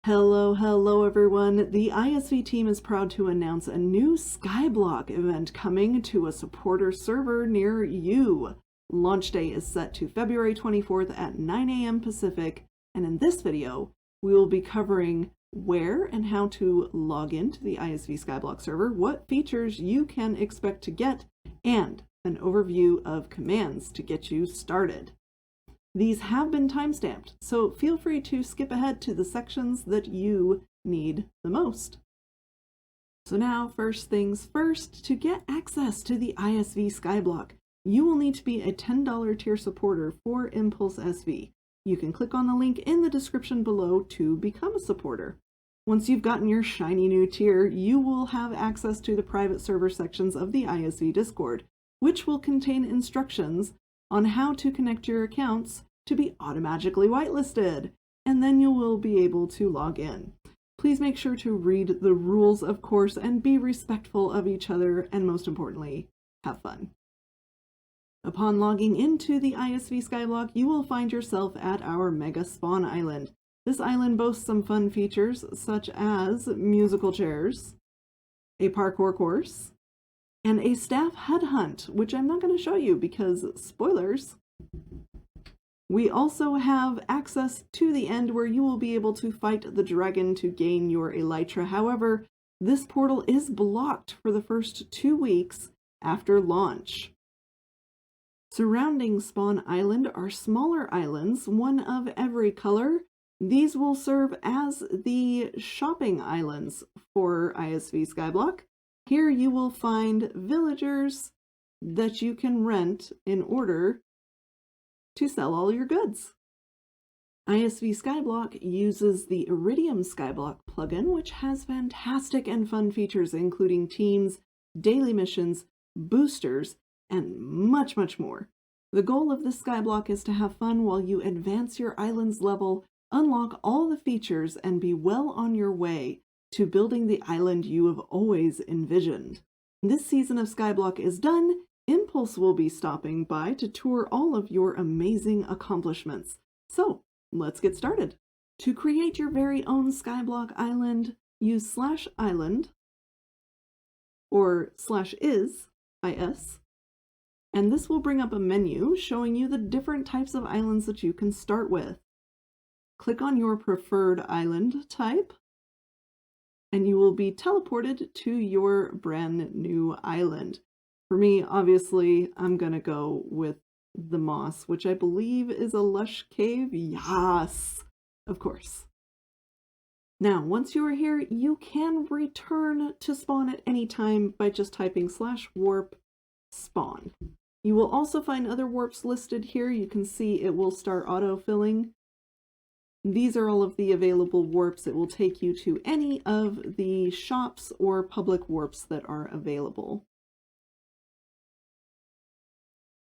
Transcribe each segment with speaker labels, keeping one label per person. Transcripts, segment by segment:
Speaker 1: Hello everyone. The iSV team is proud to announce a new Skyblock event coming to a supporter server near you. Launch day is set to February 24th at 9 a.m. Pacific, and in this video, we will be covering where and how to log into the iSV Skyblock server, what features you can expect to get, and an overview of commands to get you started. These have been timestamped, so feel free to skip ahead to the sections that you need the most. So now, first things first, to get access to the iSV Skyblock, you will need to be a $10 tier supporter for Impulse SV. You can click on the link in the description below to become a supporter. Once you've gotten your shiny new tier, you will have access to the private server sections of the iSV Discord, which will contain instructions on how to connect your accounts to be automatically whitelisted, and then you will be able to log in. Please make sure to read the rules, of course, and be respectful of each other, and most importantly, have fun. Upon logging into the iSV Skyblock, you will find yourself at our Mega Spawn Island. This island boasts some fun features, such as musical chairs, a parkour course, and a staff headhunt, which I'm not going to show you because spoilers. We also have access to the end where you will be able to fight the dragon to gain your elytra. However, this portal is blocked for the first 2 weeks after launch. Surrounding Spawn Island are smaller islands, one of every color. These will serve as the shopping islands for iSV Skyblock. Here you will find villagers that you can rent in order to sell all your goods. iSV Skyblock uses the Iridium Skyblock plugin, which has fantastic and fun features including teams, daily missions, boosters, and much more. The goal of this Skyblock is to have fun while you advance your island's level, unlock all the features, and be well on your way to building the island you have always envisioned. This season of Skyblock is done. Impulse will be stopping by to tour all of your amazing accomplishments. So let's get started. To create your very own Skyblock island, use /island or /is, and this will bring up a menu showing you the different types of islands that you can start with. Click on your preferred island type, and you will be teleported to your brand new island. For me, obviously, I'm gonna go with the moss, which I believe is a lush cave. Yes, of course. Now, once you are here, you can return to spawn at any time by just typing /warp spawn. You will also find other warps listed here. You can see it will start autofilling. These are all of the available warps. It will take you to any of the shops or public warps that are available.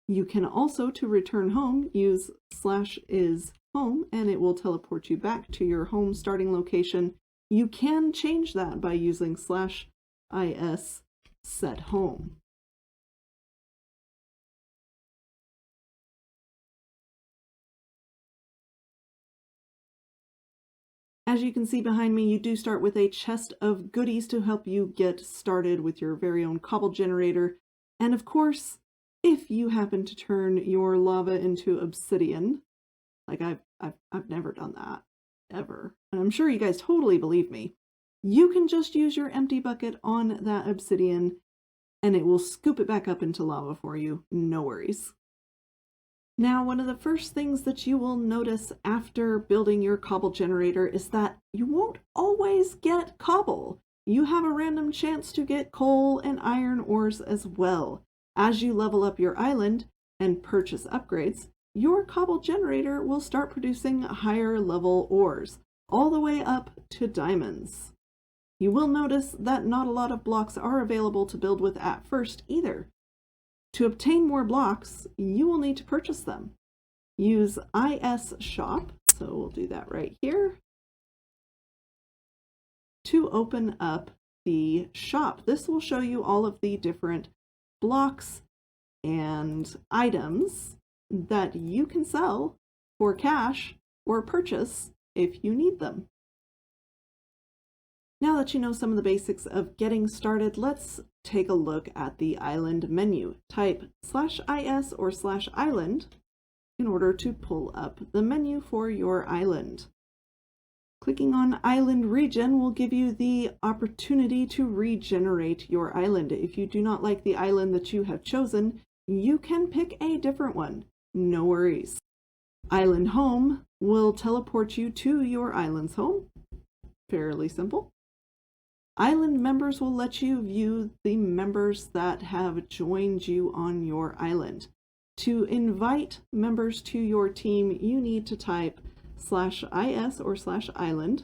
Speaker 1: You can also, to return home, use /is home, and it will teleport you back to your home starting location. You can change that by using /is set home. As you can see behind me, you do start with a chest of goodies to help you get started with your very own Cobble generator. And of course, if you happen to turn your lava into obsidian, like I've never done that, ever, and I'm sure you guys totally believe me, you can just use your empty bucket on that obsidian and it will scoop it back up into lava for you, no worries. Now, one of the first things that you will notice after building your Cobble generator is that you won't always get Cobble. You have a random chance to get coal and iron ores as well. As you level up your island and purchase upgrades, your Cobble generator will start producing higher level ores, all the way up to diamonds. You will notice that not a lot of blocks are available to build with at first either. To obtain more blocks, you will need to purchase them. Use IS shop, so we'll do that right here, to open up the shop. This will show you all of the different blocks and items that you can sell for cash or purchase if you need them. that you know some of the basics of getting started, let's take a look at the island menu. Type /is or /island in order to pull up the menu for your island. Clicking on Island Region will give you the opportunity to regenerate your island. If you do not like the island that you have chosen, you can pick a different one. No worries. Island Home will teleport you to your island's home. Fairly simple. Island members will let you view the members that have joined you on your island. To invite members to your team, you need to type /is or /island,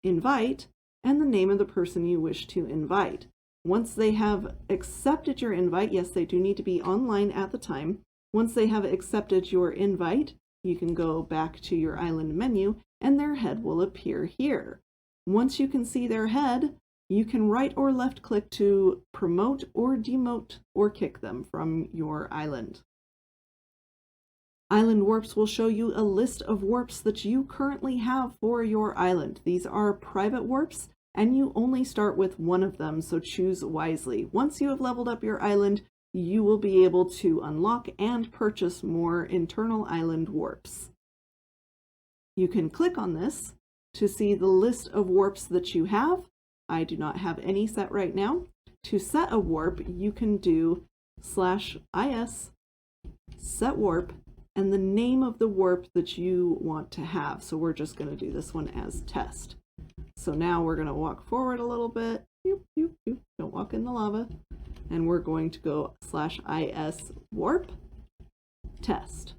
Speaker 1: invite, and the name of the person you wish to invite. Once they have accepted your invite, yes, they do need to be online at the time. Once they have accepted your invite, you can go back to your island menu and their head will appear here. Once you can see their head, you can right or left click to promote or demote or kick them from your island. Island warps will show you a list of warps that you currently have for your island. These are private warps, and you only start with one of them, so choose wisely. Once you have leveled up your island, you will be able to unlock and purchase more internal island warps. You can click on this to see the list of warps that you have. I do not have any set right now. To set a warp, you can do /is set warp and the name of the warp that you want to have. So we're just going to do this one as test. So now we're going to walk forward a little bit. Don't walk in the lava. And we're going to go /is warp test.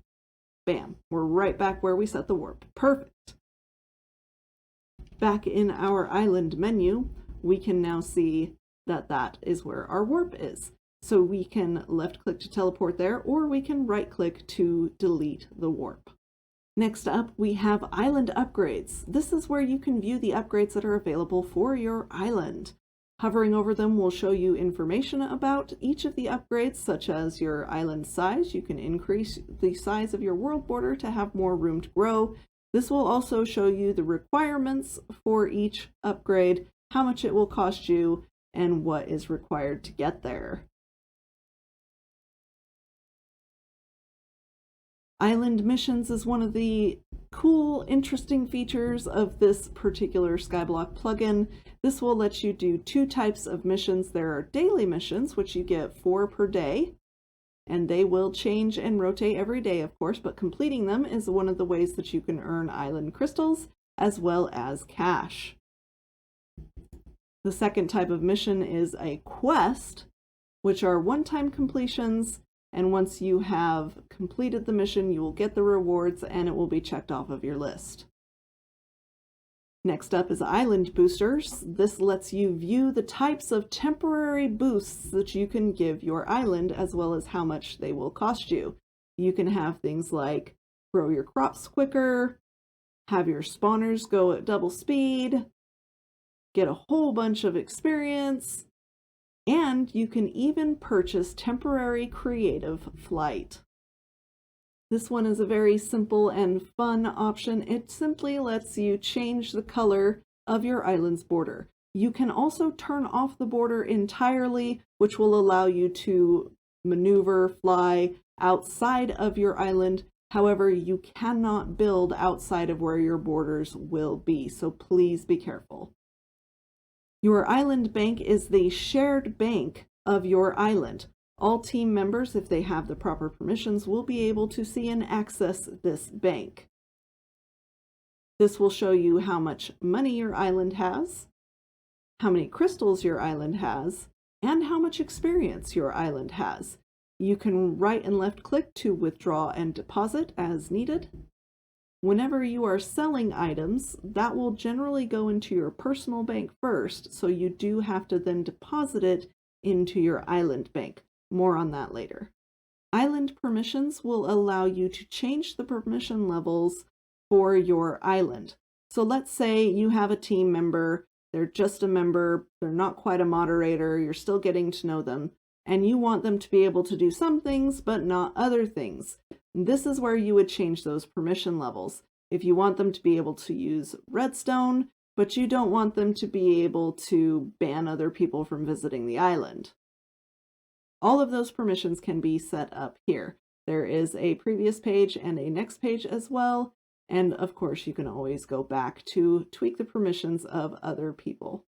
Speaker 1: Bam. We're right back where we set the warp. Perfect. Back in our island menu, we can now see that that is where our warp is. So we can left click to teleport there, or we can right click to delete the warp. Next up, we have island upgrades. This is where you can view the upgrades that are available for your island. Hovering over them will show you information about each of the upgrades, such as your island size. You can increase the size of your world border to have more room to grow. This will also show you the requirements for each upgrade, how much it will cost you, and what is required to get there. Island missions is one of the cool, interesting features of this particular Skyblock plugin. This will let you do two types of missions. There are daily missions, which you get 4 per day, and they will change and rotate every day, of course, but completing them is one of the ways that you can earn island crystals as well as cash. The second type of mission is a quest, which are one-time completions. And once you have completed the mission, you will get the rewards and it will be checked off of your list. Next up is Island Boosters. This lets you view the types of temporary boosts that you can give your island, as well as how much they will cost you. You can have things like grow your crops quicker, have your spawners go at double speed, get a whole bunch of experience, and you can even purchase temporary creative flight. This one is a very simple and fun option. It simply lets you change the color of your island's border. You can also turn off the border entirely, which will allow you to maneuver, fly outside of your island. However, you cannot build outside of where your borders will be, so please be careful. Your island bank is the shared bank of your island. All team members, if they have the proper permissions, will be able to see and access this bank. This will show you how much money your island has, how many crystals your island has, and how much experience your island has. You can right and left click to withdraw and deposit as needed. Whenever you are selling items, that will generally go into your personal bank first, so you do have to then deposit it into your island bank. More on that later. Island permissions will allow you to change the permission levels for your island. So let's say you have a team member, they're just a member, they're not quite a moderator, you're still getting to know them, and you want them to be able to do some things but not other things. This is where you would change those permission levels. If you want them to be able to use redstone, but you don't want them to be able to ban other people from visiting the island. All of those permissions can be set up here. There is a previous page and a next page as well, and of course you can always go back to tweak the permissions of other people.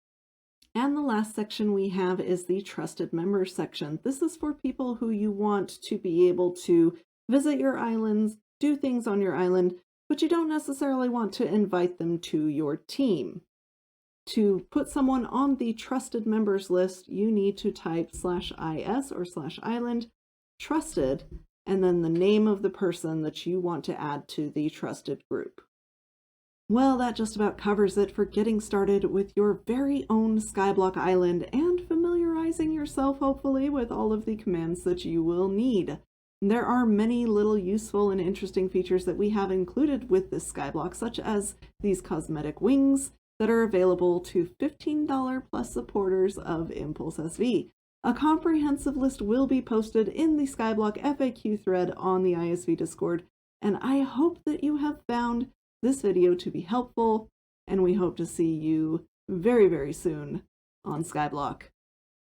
Speaker 1: And the last section we have is the trusted members section. This is for people who you want to be able to visit your islands, do things on your island, but you don't necessarily want to invite them to your team. To put someone on the trusted members list, you need to type /is or /island trusted, and then the name of the person that you want to add to the trusted group. Well, that just about covers it for getting started with your very own Skyblock island and familiarizing yourself, hopefully, with all of the commands that you will need. There are many little useful and interesting features that we have included with this Skyblock, such as these cosmetic wings that are available to $15 plus supporters of Impulse SV. A comprehensive list will be posted in the Skyblock FAQ thread on the iSV Discord, and I hope that you have found this video to be helpful, and we hope to see you very, very soon on Skyblock.